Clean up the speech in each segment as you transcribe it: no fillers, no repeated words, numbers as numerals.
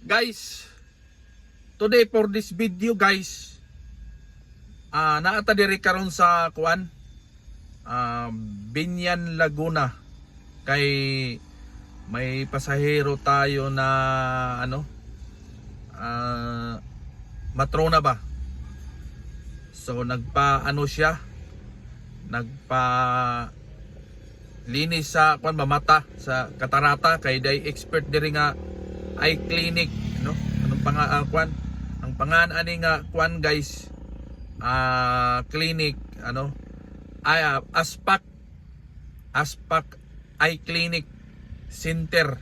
Guys, today for this video guys, naata diri karon sa kuan, Binyan, Laguna. Kay may pasahero tayo na matrona ba. So nagpa linis sa kuan ba mata sa katarata kay day expert diri nga eye clinic, no? Anong kuan? Ang pangan ani nga kuan guys, clinic Aspak Eye Clinic Center.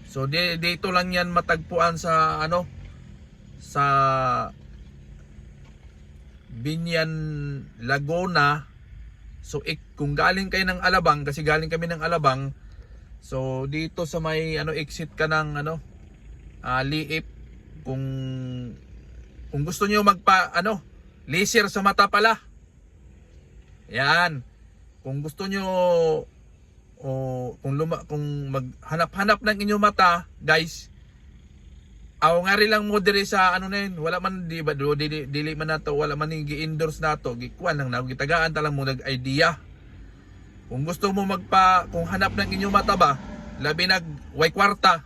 So dito lang yan matagpuan sa sa Binyan, Laguna. So kung galing kayo ng Alabang, kasi galing kami ng Alabang, so dito sa may exit ka ng Liip, kung gusto niyo magpa laser sa mata pala. Yan. Kung gusto niyo kung maghanap-hanap ng inyong mata, guys, nga rin lang mo diri sa na yun, wala man di ba dili man nato, wala man gi-endorse nato, gikuan lang na gitagaan ta lang mo nag-idea. Kung gusto mo kung hanap ng inyong mata ba, labi way kwarta.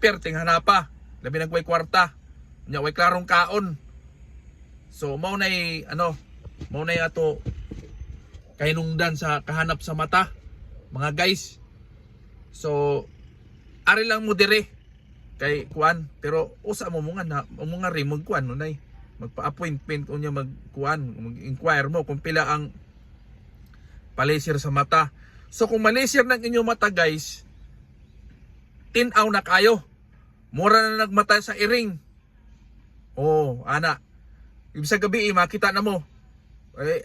Perting hanapa, labi way kwarta. Nya way klarong kaon. So mao nay ato kahinungdan sa kahanap sa mata, mga guys. So ari lang mo dire kay kuan, pero usa mo nga rin magkuan nay magpa-appointment unya mag-inquire mo kung pila ang palaser sa mata. So kung malaser ng inyong mata guys, tinaw na kayo, mura na nagmata sa iring. Ana ibig sa gabi makita na mo,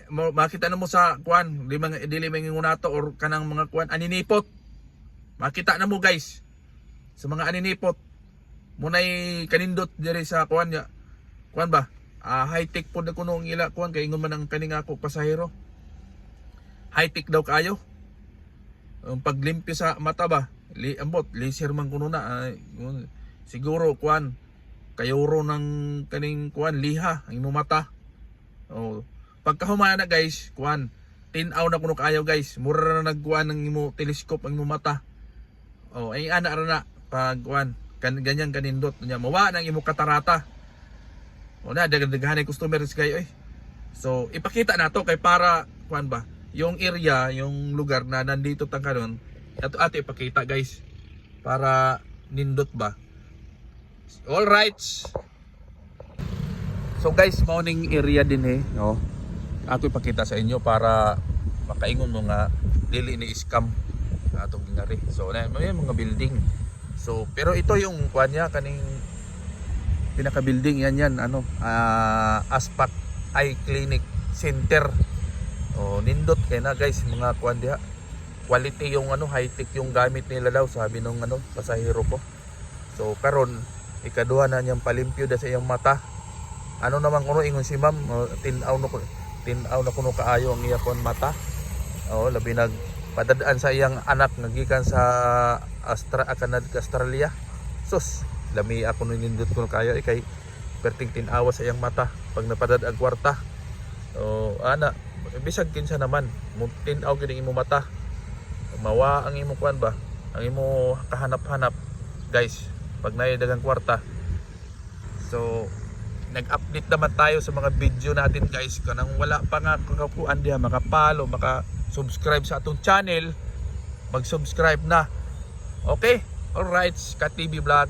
makita na mo sa kuan dili mangingunato or kanang mga kuan aninipot, makita na mo guys sa mga aninipot. Munay kanindot diri sa kuan ba, high tech pod na kuno ang ila kuan, kay ingon man ang kaning ako pasahero, high tech daw kayo ang paglimpyo sa mata ba, ambot laser man kuno na, siguro kuan kayuro ng kaning kuan liha ang imong mata. Pagkahumana na guys, kuan tinaw na kuno kayo guys, mura na nagkuan ng imo telescope ang imong mata. Ay ana ra na pag kuan ganyan kanindot nya mawa nang imo katarata. Daghan customers kayo So ipakita nato kay para kuan ba yung area, yung lugar na nandito ta karon, ato ipakita guys para nindot ba. All right. So guys, morning area din ako ipakita sa inyo para makaingon mo nga dili ni scam atong ginari. So may mga building. So pero ito yung kuan niya kaning pinaka building yan Aspak Eye Clinic Center. Nindot kay na guys mga kuan diha. Quality yung high tech yung gamit nila daw, sabi nung pasahero ko. So karon ikaduha na niyang palimpyo da sa iyang mata. Naman kuno ingon si ma'am, tinaw na kuno kaayo ang iya kon mata. Labi padadaan sa iyang anak nagikan sa Australia. Sus, lami ako nindot kuno kayo kay perting tinawa sa iyang mata pag napadad ang kwarta. Bisag kinsa naman tinaw gid imo mata, mawa ang imo kuan ba, ang imo kahanap-hanap guys pag naay dagang kwarta. So nag-update naman tayo sa mga video natin guys. Kanang wala pa nga kakakuan diha, makapalo, subscribe sa atong channel, mag-subscribe na. Okay? Alright, Ka TV Vlog.